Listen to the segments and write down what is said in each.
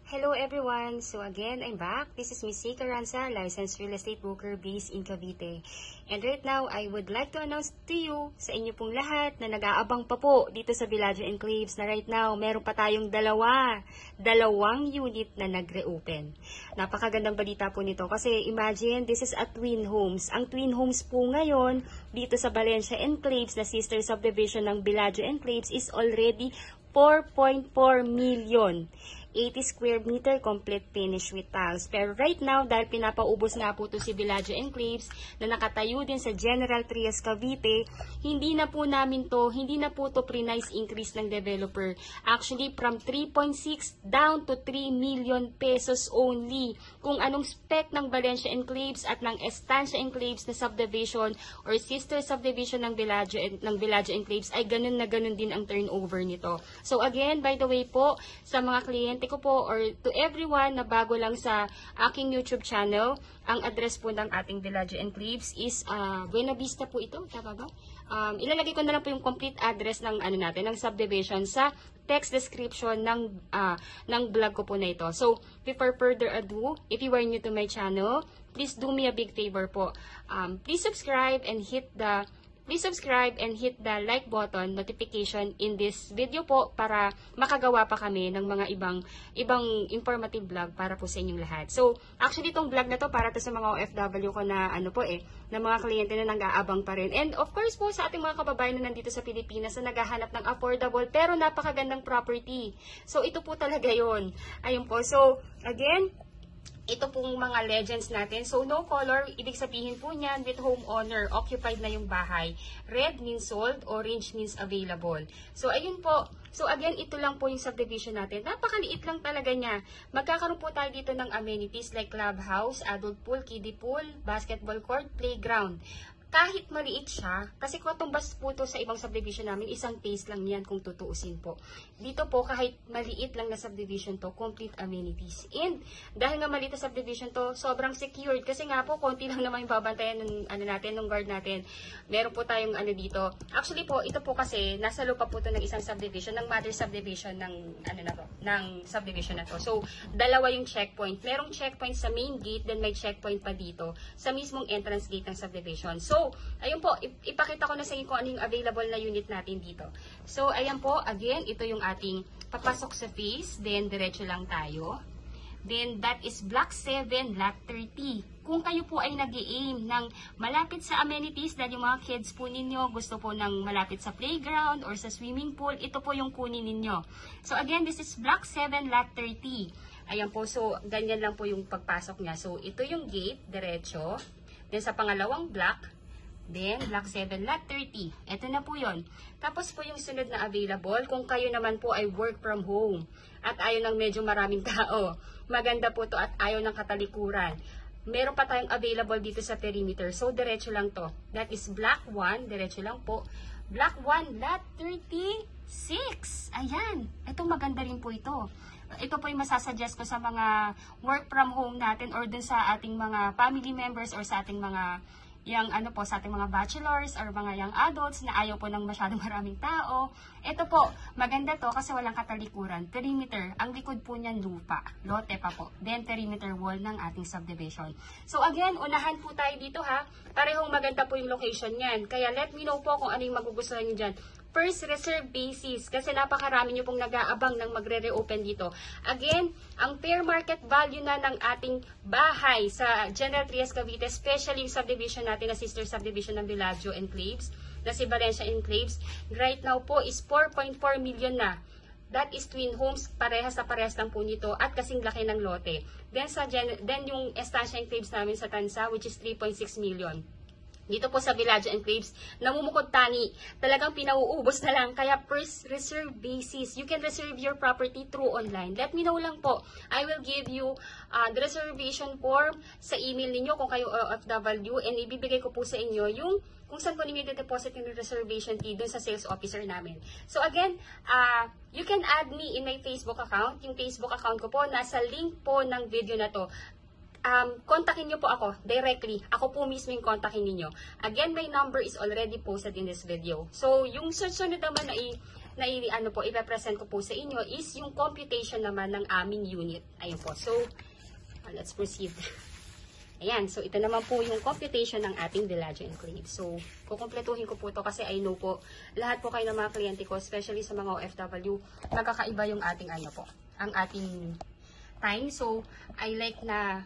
Hello everyone! So again, I'm back. This is Miss C. Carranza, licensed real estate broker based in Cavite. And right now, I would like to announce to you, sa inyo pong lahat, na nag-aabang pa po dito sa Bellagio Enclaves na right now, meron pa tayong dalawang unit na nag-reopen. Napakagandang balita po nito kasi imagine, this is a twin homes. Ang twin homes po ngayon, dito sa Valencia Enclaves na sister subdivision ng Bellagio Enclaves is already 4.4 million. 80 square meter complete finish with tiles. Pero right now, dahil pinapaubos nga po ito si Bellagio Enclaves na nakatayo din sa General Trias Cavite, hindi na po to pre-nice increase ng developer. Actually, from 3.6 down to 3 million pesos only. Kung anong spec ng Valencia Enclaves at ng Estancia Enclaves na subdivision or sister subdivision ng Bellagio Enclaves ay ganun na ganun din ang turnover nito. So again, by the way po, sa mga kliyente ko po or to everyone na bago lang sa aking YouTube channel, ang address po ng ating Bellagio Enclaves is Buena Vista po ito, tama ba? Ilalagay ko na lang po yung complete address ng ng subdivision sa text description ng vlog ko po na ito. So, before further ado, if you are new to my channel, please do me a big favor po. Please subscribe and hit the like button, notification in this video po para makagawa pa kami ng mga ibang informative vlog para po sa inyong lahat. So, actually itong vlog na to para to sa mga OFW ko na na mga kliyente na nag-aabang pa rin. And of course po sa ating mga kababayan na nandito sa Pilipinas na naghahanap ng affordable pero napakagandang property. So, ito po talaga yon. Ayun po. So, again, ito pong mga legends natin. So, no color, ibig sabihin po niyan, with homeowner, occupied na yung bahay. Red means sold, orange means available. So, ayun po. So, again, ito lang po yung subdivision natin. Napakaliit lang talaga niya. Magkakaroon po tayo dito ng amenities like clubhouse, adult pool, kiddie pool, basketball court, playground. Kahit maliit siya, kasi katumbas po ito sa ibang subdivision namin, isang phase lang yan kung tutuusin po. Dito po, kahit maliit lang na subdivision to, complete amenities. And, dahil nga maliit na subdivision to, sobrang secured. Kasi nga po, konti lang naman yung babantayan ng, ng guard natin. Meron po tayong dito. Actually po, ito po kasi, nasa loob pa po ito ng isang subdivision, ng mother subdivision ng, ng subdivision na to. So, dalawa yung checkpoint. Merong checkpoint sa main gate, then may checkpoint pa dito, sa mismong entrance gate ng subdivision. So, ayun po, ipakita ko na sa inyo kung ano yung available na unit natin dito. So, ayan po, again, ito yung ating papasok sa phase, then diretso lang tayo. Then, that is Block 7, Lot 30. Kung kayo po ay nag-i-aim ng malapit sa amenities, dahil yung mga kids po ninyo gusto po ng malapit sa playground or sa swimming pool, ito po yung kunin ninyo. So, again, this is Block 7, Lot 30. Ayan po, so, ganyan lang po yung pagpasok niya. So, ito yung gate, diretso. Then, sa pangalawang block, then, Block 7, Lot 30. Ito na po yon. Tapos po yung sunod na available, kung kayo naman po ay work from home at ayaw ng medyo maraming tao, maganda po to at ayaw ng katalikuran. Meron pa tayong available dito sa perimeter. So, diretso lang to. That is Block 1, diretso lang po. Block 1, Lot 36. Ayan. Ito maganda rin po ito. Ito po yung masasuggest ko sa mga work from home natin or dun sa ating mga family members or sa ating mga sa ating mga bachelors or mga young adults na ayaw po ng masyadong maraming tao. Ito po, maganda to kasi walang katalikuran. Perimeter, ang likod po niyan lupa. Lote pa po. Then, perimeter wall ng ating subdivision. So, again, unahan po tayo dito ha. Parehong maganda po yung location niyan. Kaya, let me know po kung ano yung magugustuhan niyo dyan. First reserve basis kasi napakarami nyo pong nag-aabang ng magre-reopen dito. Again, ang fair market value na ng ating bahay sa General Trias Cavite, especially yung subdivision natin na sister subdivision ng Bellagio Enclaves, na si Valencia Enclaves, right now po is 4.4 million na. That is twin homes, parehas lang po nito at kasing laki ng lote. Then yung Estancia Enclaves namin sa Tansa, which is 3.6 million. Dito po sa Bellagio Enclaves, namumukod tani. Talagang pinauubos na lang. Kaya first reserve basis. You can reserve your property through online. Let me know lang po. I will give you the reservation form sa email ninyo kung kayo OFW and ibibigay ko po sa inyo yung kung saan po ninyo deposit yung reservation fee dun sa sales officer namin. So again, you can add me in my Facebook account. Yung Facebook account ko po, nasa link po ng video na to. Kontakin nyo po ako directly. Ako po mismo yung kontakin ninyo. Again, my number is already posted in this video. So, yung sunod naman na na ano po, ipe-present ko po sa inyo is yung computation naman ng aming unit. Ayun po. So, let's proceed. Ayan, so ito naman po yung computation ng ating Bellagio Enclave. So, kukumpletuhin ko po to kasi I know po, lahat po kayo ng mga kliyente ko, especially sa mga OFW, magkakaiba yung ating ano po, ang ating time. So, I like na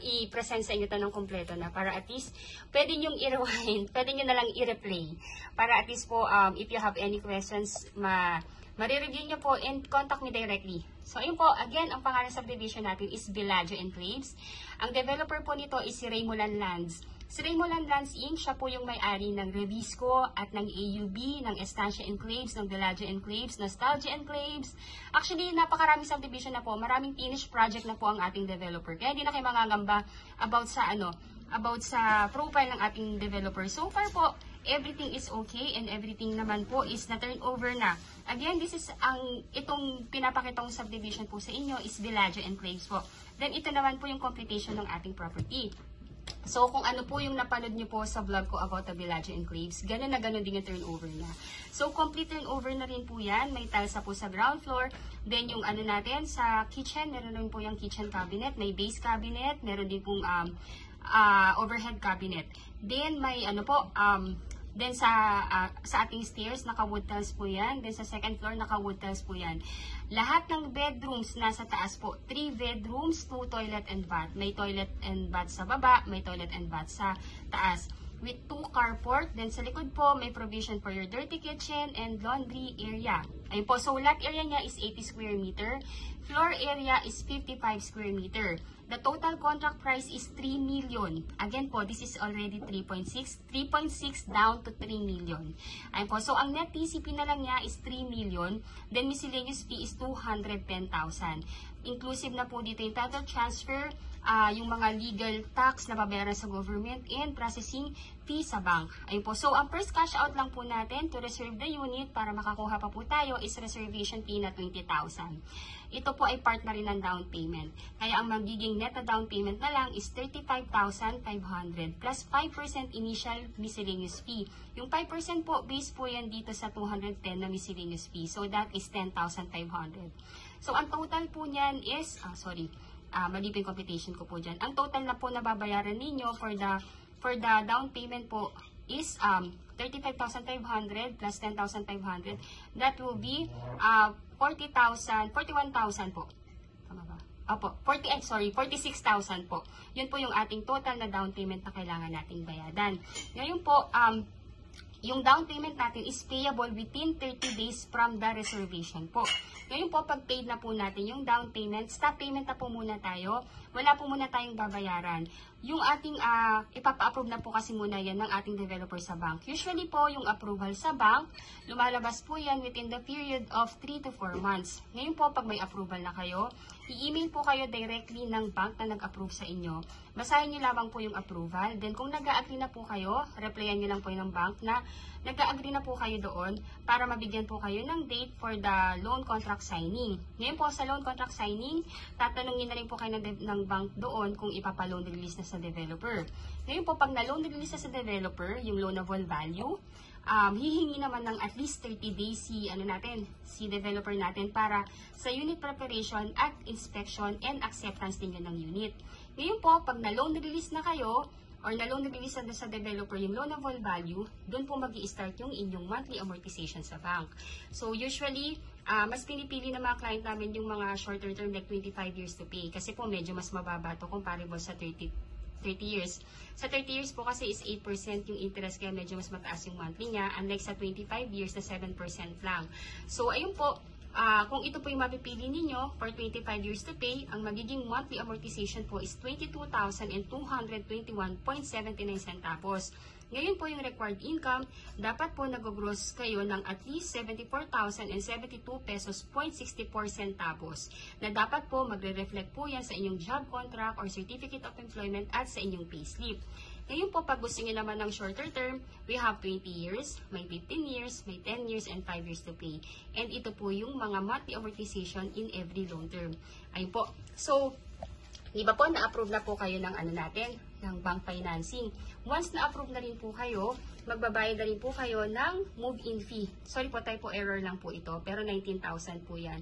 i-present sa inyo ito ng kompleto na para at least pwede nyo i-rewind, pwede nyo na lang i-replay. Para at least po, if you have any questions, marireview nyo po and contact me directly. So, ayun po, again, ang pangalan sa subdivision natin is Bellagio Enclaves. Ang developer po nito is si Raymoland Lands. Si Raymoland Lands Inc., siya po yung may-ari ng Revisco at ng AUB, ng Estancia Enclaves, ng Bellagio Enclaves, Nostalgia Enclaves. Actually, napakaraming subdivision na po. Maraming finished project na po ang ating developer. Kaya hindi na kayo mangangamba about sa profile ng ating developer. So far po, everything is okay and everything naman po is na turnover na. Again, this is itong pinapakitang subdivision po sa inyo is Bellagio Enclaves po. Then ito naman po yung completion ng ating property. So, kung ano po yung napanood nyo po sa vlog ko about the Bellagio Enclaves, ganun na ganun din yung turnover na. So, complete turnover na rin po yan. May tiles na po sa ground floor. Then, yung ano natin, sa kitchen, meron rin po yung kitchen cabinet. May base cabinet. Meron din pong overhead cabinet. Then, may ano po, then sa ating stairs, naka-wood tiles po yan. Then sa second floor, naka-wood tiles po yan. Lahat ng bedrooms nasa taas po. 3 bedrooms, 2 toilet and bath. May toilet and bath sa baba, may toilet and bath sa taas. With 2 carport. Then sa likod po, may provision for your dirty kitchen and laundry area. Ayun po. So, lot area niya is 80 square meter. Floor area is 55 square meter. The total contract price is 3 million. Again po, this is already 3.6. 3.6 down to 3 million. Ayun po. So, ang net TCP na lang niya is 3 million. Then, miscellaneous fee is 210,000. Inclusive na po dito yung title transfer, yung mga legal tax na babayaran sa government, and processing fee sa bank. Ayun po. So, ang first cash out lang po natin to reserve the unit para makakuha pa po tayo is reservation fee na 20,000. Ito po ay part na rin ng down payment. Kaya ang magiging net na down payment na lang is 35,500 plus 5% initial miscellaneous fee. Yung 5% po, base po yan dito sa 210 na miscellaneous fee. So, that is 10,500. So, ang total po niyan is, mali po yung computation ko po dyan. Ang total na po na babayaran ninyo for the down payment po is 35,500 plus 10,500. That will be 41,000 po. Tama ba? Opo, 46,000 po. Yun po yung ating total na down payment na kailangan nating bayadan. Ngayon po, yung down payment natin is payable within 30 days from the reservation po. Ngayon po, pag paid na po natin yung down payment, stop payment na po muna tayo. Wala po muna tayong babayaran. Yung ating ipapa-approve na po kasi muna yan ng ating developer sa bank. Usually po, yung approval sa bank, lumalabas po yan within the period of 3 to 4 months. Ngayon po, pag may approval na kayo, i-email po kayo directly ng bank na nag-approve sa inyo. Basahin nyo lamang po yung approval. Then, kung nag-a-agree na po kayo, replyan nyo lang po yung bank na nag-a-agree na po kayo doon para mabigyan po kayo ng date for the loan contract signing. Ngayon po, sa loan contract signing, tatanungin na rin po kayo ng bank doon kung ipapa-loan release na sa developer. Ngayon po, pag na-loan release na sa developer, yung loanable value, hihingi naman ng at least 30 days si developer natin para sa unit preparation at inspection and acceptance ninyo ng unit. Ngayon po, pag na-loan release na kayo, or na-loan release sa developer yung loanable value, doon po mag-i-start yung inyong monthly amortization sa bank. So, usually, mas pinipili ng mga client namin yung mga shorter term like 25 years to pay. Kasi po, medyo mas mababa to comparable sa 30 years. Sa 30 years po kasi is 8% yung interest, kaya medyo mas mataas yung monthly niya. Unlike sa 25 years na 7% lang. So, ayun po, kung ito po yung mapipili ninyo for 25 years to pay, ang magiging monthly amortization po is 22,221.79 centavos. Ngayon po yung required income, dapat po nag-gross kayo ng at least 74,072 pesos 0.64 centavos na dapat po magre-reflect po yan sa inyong job contract or certificate of employment at sa inyong payslip. Ngayon po, pag gusto nyo naman ng shorter term, we have 20 years, may 15 years, may 10 years, and 5 years to pay. And ito po yung mga monthly amortization in every loan term. Ayun po. So, Di ba po, na-approve na po kayo ng ano natin, ng bank financing. Once na-approve na rin po kayo, magbabayad na rin po kayo ng move-in fee. Sorry po, typo error lang po ito, pero 19,000 po yan.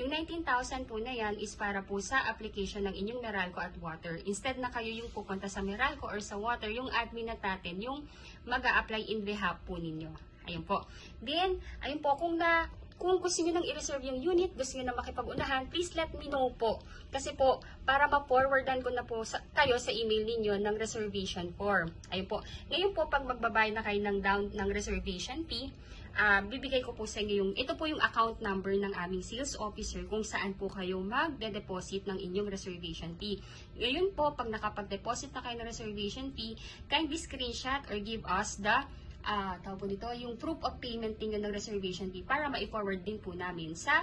Yung 19,000 po na yan is para po sa application ng inyong Meralco at Water. Instead na kayo yung pupunta sa Meralco or sa Water, yung admin natin, yung mag-a-apply in behalf po ninyo. Ayun po. Then, ayun po, kung gusto niyo nang i-reserve yung unit, gusto niyo na makipag-unahan, please let me know po. Kasi po, para ma-forwardan ko na po kayo sa email ninyo ng reservation form. Ayun po. Ngayon po, pag magbabayad na kayo ng reservation fee, bibigay ko po sa inyo ito po yung account number ng aming sales officer kung saan po kayo magde-deposit ng inyong reservation fee. Ngayon po, pag nakapag-deposit na kayo ng reservation fee, kindly screenshot or give us the tawag po dito, yung proof of payment ninyo ng reservation fee para ma-forward din po namin sa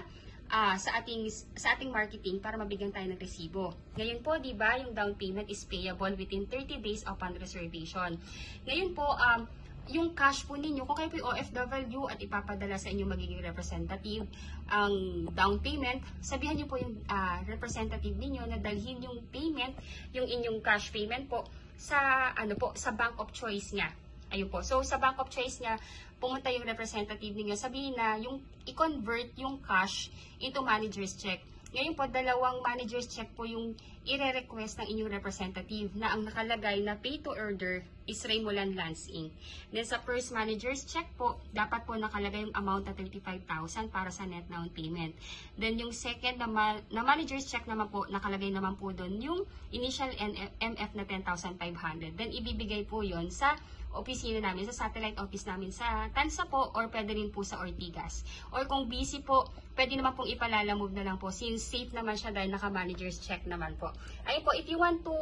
ating marketing para mabigyan tayo ng resibo. Ngayon po, di ba, yung down payment is payable within 30 days upon reservation. Ngayon po, yung cash po ninyo, kung kayo po yung OFW at ipapadala sa inyong magiging representative ang down payment, sabihan niyo po yung representative ninyo na dalhin yung payment, yung inyong cash payment po sa sa bank of choice niya. Ayun po. So, sa bank of choice niya, pumunta yung representative niya, sabihin na yung i-convert yung cash into manager's check. Ngayon po, dalawang manager's check po yung i-request ng inyong representative na ang nakalagay na pay to order is Raymolan Lands Inc. Then sa first manager's check po, dapat po nakalagay yung amount na 35,000 para sa net down payment. Then yung second na manager's check naman po, nakalagay naman po doon yung initial MF na 10,500. Then ibibigay po yon sa opisina namin, sa satellite office namin sa Tansa po, or pwede rin po sa Ortigas. Or kung busy po, pwede naman pong ipalalamove na lang po since safe naman siya dahil naka-manager's check naman po. Ayun po, if you want to,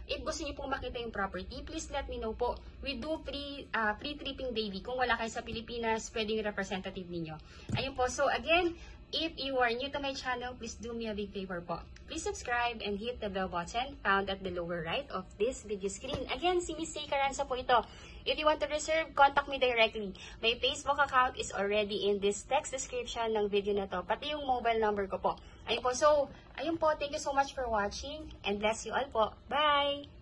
if gusto niyo pong makita yung property, please let me know po. We do free tripping daily. Kung wala kayo sa Pilipinas, pwedeng representative ninyo. Ayun po, so again, if you are new to my channel, please do me a big favor po. Please subscribe and hit the bell button found at the lower right of this video screen. Again, si Miss C. Caranza po ito. If you want to reserve, contact me directly. My Facebook account is already in this text description ng video na to. Pati yung mobile number ko po. Ayun po. So, ayun po. Thank you so much for watching and bless you all po. Bye!